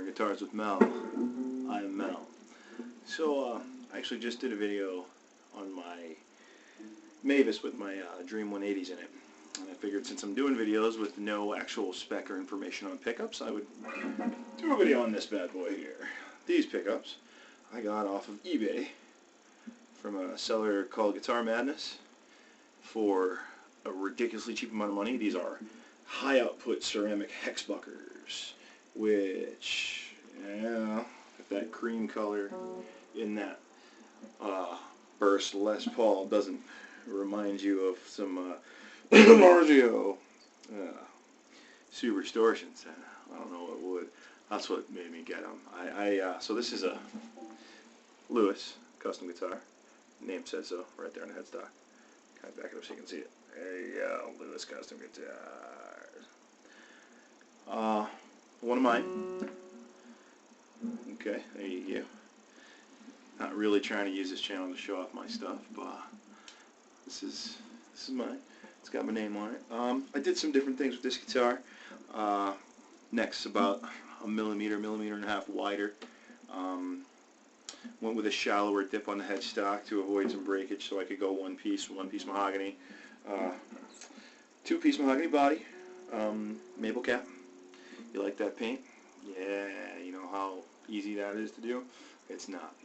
Sharing Guitars with Mel. I am Mel. So, I actually just did a video on my Mavis with my Dream 180s in it. And I figured since I'm doing videos with no actual spec or information on pickups, I would do a video on this bad boy here. These pickups I got off of eBay from a seller called Guitar Madness for a ridiculously cheap amount of money. These are high output ceramic Hexbuckers, which, yeah, if that cream color in that burst Les Paul doesn't remind you of some Dimarzio super distortions, I don't know what would. That's what made me get them. So this is a Lewis custom guitar. Name says so right there on the headstock. Kind of back it up so you can see it. There you go, Lewis custom guitars. One of mine. Okay, there you go. Not really trying to use this channel to show off my stuff, but this is mine. It's got my name on it. I did some different things with this guitar. Neck's about a millimeter and a half wider. Went with a shallower dip on the headstock to avoid some breakage, so I could go one piece mahogany, two-piece mahogany body, maple cap. You like that paint? Yeah, you know how easy that is to do? It's not.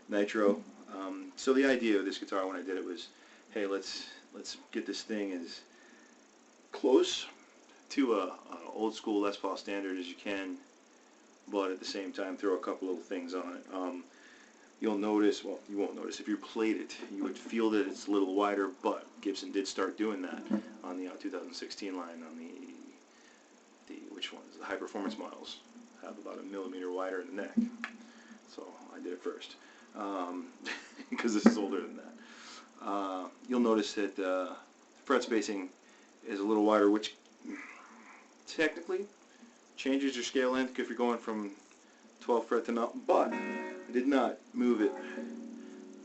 Nitro. So the idea of this guitar when I did it was, hey, let's get this thing as close to a old school Les Paul standard as you can, but at the same time throw a couple little things on it. You'll notice, well, you won't notice, if you played it, you would feel that it's a little wider, but Gibson did start doing that on the 2016 line, on the which ones? The high performance models have about a millimeter wider in the neck. So I did it first, because this is older than that. You'll notice that fret spacing is a little wider, which technically changes your scale length if you're going from 12th fret to nut, but I did not move it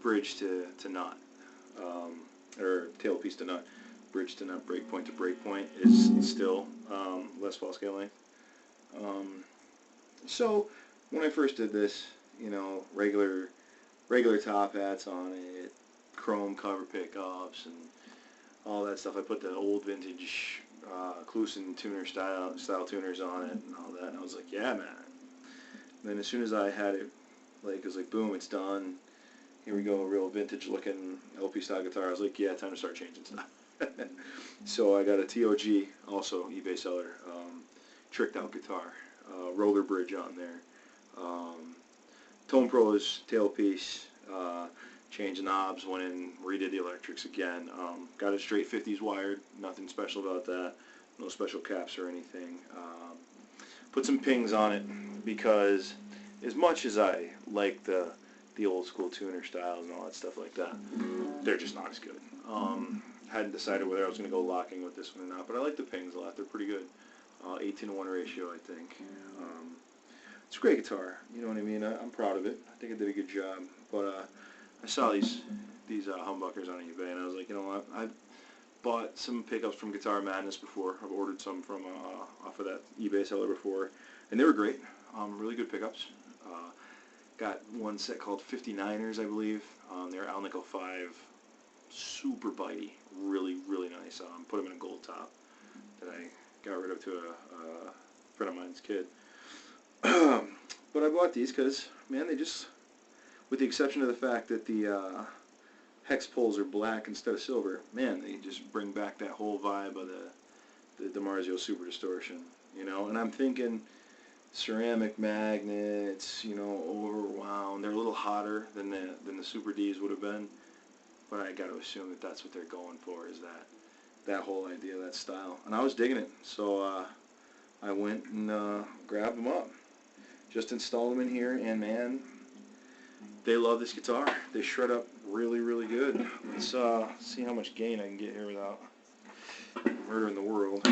bridge to nut, or tailpiece to nut. Bridge to nut, breakpoint to breakpoint is still Les Paul scale length. So when I first did this, you know, regular top hats on it, chrome cover pickups, and all that stuff. I put the old vintage Kluson tuner style tuners on it and all that. And I was like, yeah, man. And then as soon as I had it, it was like, boom, it's done. Here we go, a real vintage looking LP style guitar. I was like, yeah, time to start changing stuff. So I got a TOG, also eBay seller, tricked out guitar, roller bridge on there. Tone Pro's tailpiece, changed the knobs, went in, redid the electrics again. Got it straight 50s wired, nothing special about that, no special caps or anything. Put some pings on it because as much as I like the old school tuner styles and all that stuff like that, they're just not as good. Hadn't decided whether I was going to go locking with this one or not, but I like the pings a lot. They're pretty good. 18:1 ratio, I think. It's a great guitar, you know what I mean? I'm proud of it. I think I did a good job. But I saw these humbuckers on eBay, and I was like, you know what? I've bought some pickups from Guitar Madness before. I've ordered some from off of that eBay seller before, and they were great. Really good pickups. Got one set called 59ers, I believe. They're Alnico 5, super bitey, really nice. Put them in a gold top that I got rid of to a friend of mine's kid. But I bought these because, man, they just, with the exception of the fact that the hex poles are black instead of silver, man, they just bring back that whole vibe of the Dimarzio Super Distortion, you know. And I'm thinking ceramic magnets, you know, overwound. They're a little hotter than the Super Ds would have been, but I got to assume that that's what they're going for, is that whole idea, that style. And I was digging it, so I went and grabbed them up. Just installed them in here, and man, they love this guitar. They shred up really good. Let's see how much gain I can get here without murdering the world.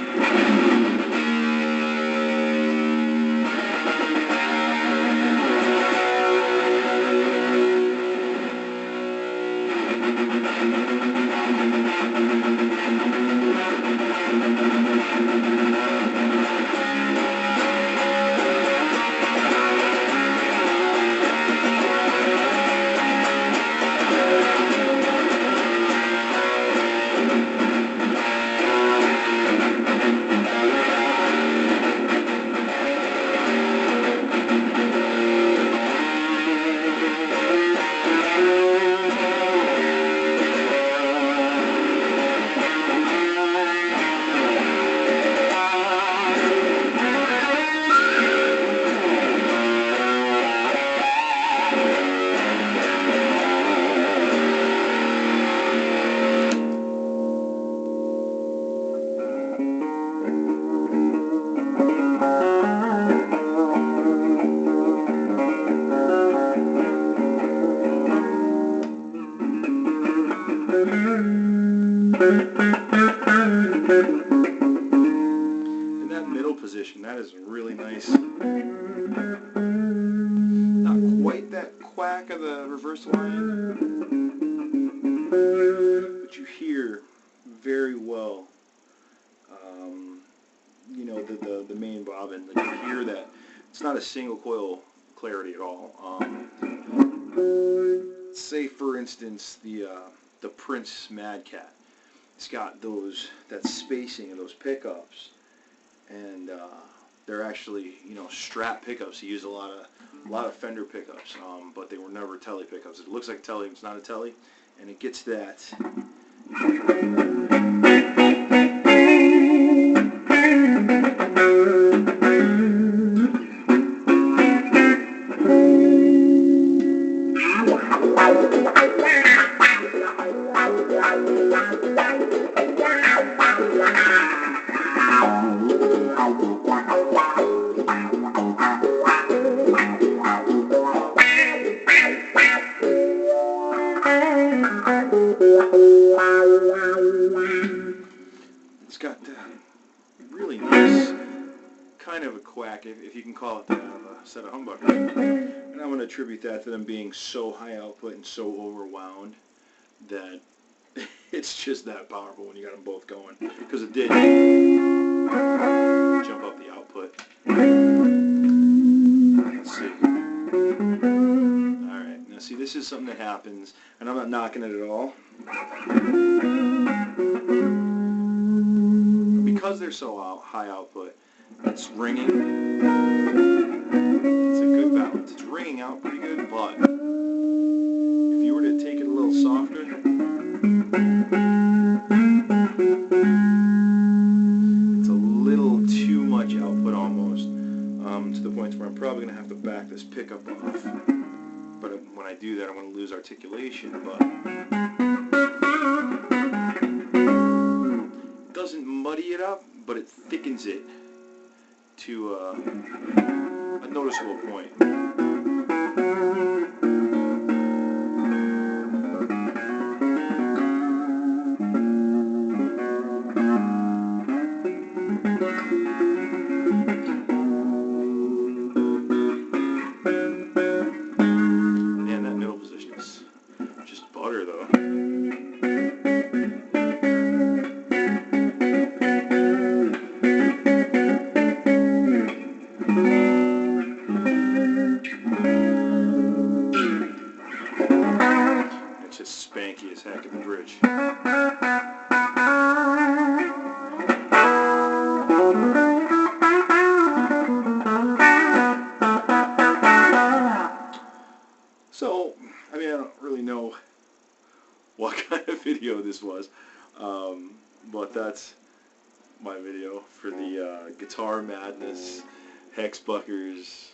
quite that quack of the reverse line, but you hear very well, you know, the main bobbin. Like you hear that it's not a single coil clarity at all. Say for instance the Prince Mad Cat. It's got that spacing of those pickups, and they're actually, you know, strap pickups. He used a lot of Fender pickups, but they were never Tele pickups. It looks like Tele, it's not a Tele, and it gets that. It's got really nice kind of a quack, if you can call it that, of a set of humbuckers. And I'm going to attribute that to them being so high output and so overwound that it's just that powerful when you got them both going. Because it did jump up the output. Let's see. Alright, now see, this is something that happens, and I'm not knocking it at all. Because they're so high output, it's ringing. It's a good balance. It's ringing out pretty good, but if you were to take it a little softer, it's a little too much output almost, to the point where I'm probably going to have to back this pickup off. But when I do that, I'm going to lose articulation, but it doesn't muddy it up, but it thickens it to a noticeable point. Man, that middle position is just butter, though. It's just spanky as heck at the bridge. So, I mean, I don't really know what kind of video this was, but that's my video for the Guitar Madness Hexbuckers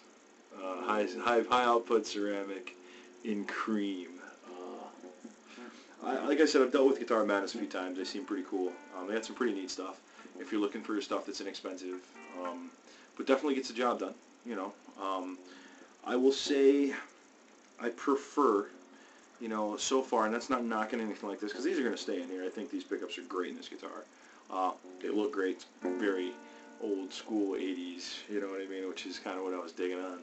high output ceramic in cream. Like I said, I've dealt with Guitar Madness a few times. They seem pretty cool. They had some pretty neat stuff if you're looking for stuff that's inexpensive, but definitely gets the job done, you know. I will say I prefer, you know, so far, and that's not knocking anything like this, because these are going to stay in here. I think these pickups are great in this guitar. They look great. It's very old school 80s, you know what I mean, which is kind of what I was digging on.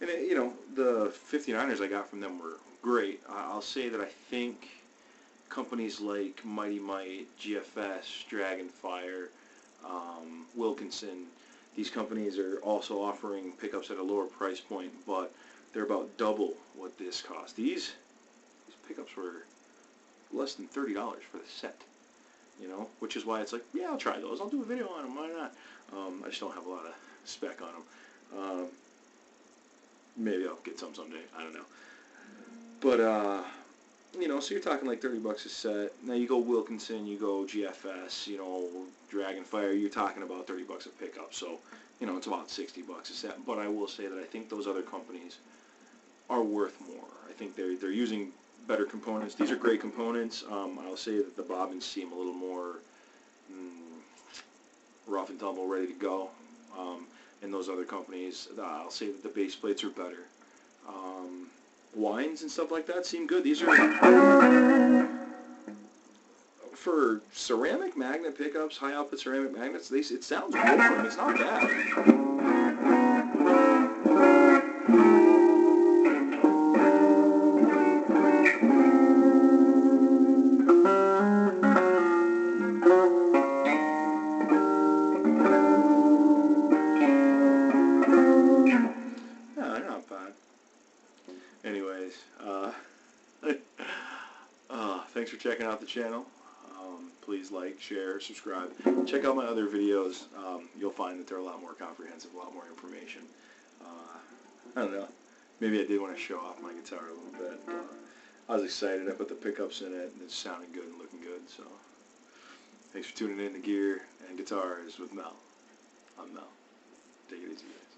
And it, you know, the 59ers I got from them were great. I'll say that I think companies like Mighty Might, GFS, Dragonfire, Wilkinson, these companies are also offering pickups at a lower price point, but they're about double what this cost. These pickups were less than $30 for the set, you know, which is why it's like, yeah, I'll try those. I'll do a video on them. Why not? I just don't have a lot of spec on them. Maybe I'll get some someday. I don't know. But, you know, so you're talking like $30 a set. Now you go Wilkinson, you go GFS, you know, Dragonfire, you're talking about $30 a pickup. So, you know, it's about $60 a set. But I will say that I think those other companies are worth more. I think they're using better components. These are great components. I'll say that the bobbins seem a little more rough and tumble, ready to go. In those other companies, I'll say that the base plates are better. Wines and stuff like that seem good. These are, for ceramic magnet pickups, high output ceramic magnets, it sounds warm. It's not bad. checking out the channel. Please like, share, subscribe. Check out my other videos. You'll find that they're a lot more comprehensive, a lot more information. I don't know. Maybe I did want to show off my guitar a little bit. I was excited. I put the pickups in it, and it's sounding good and looking good. So, thanks for tuning in to Gear and Guitars with Mel. I'm Mel. Take it easy, guys.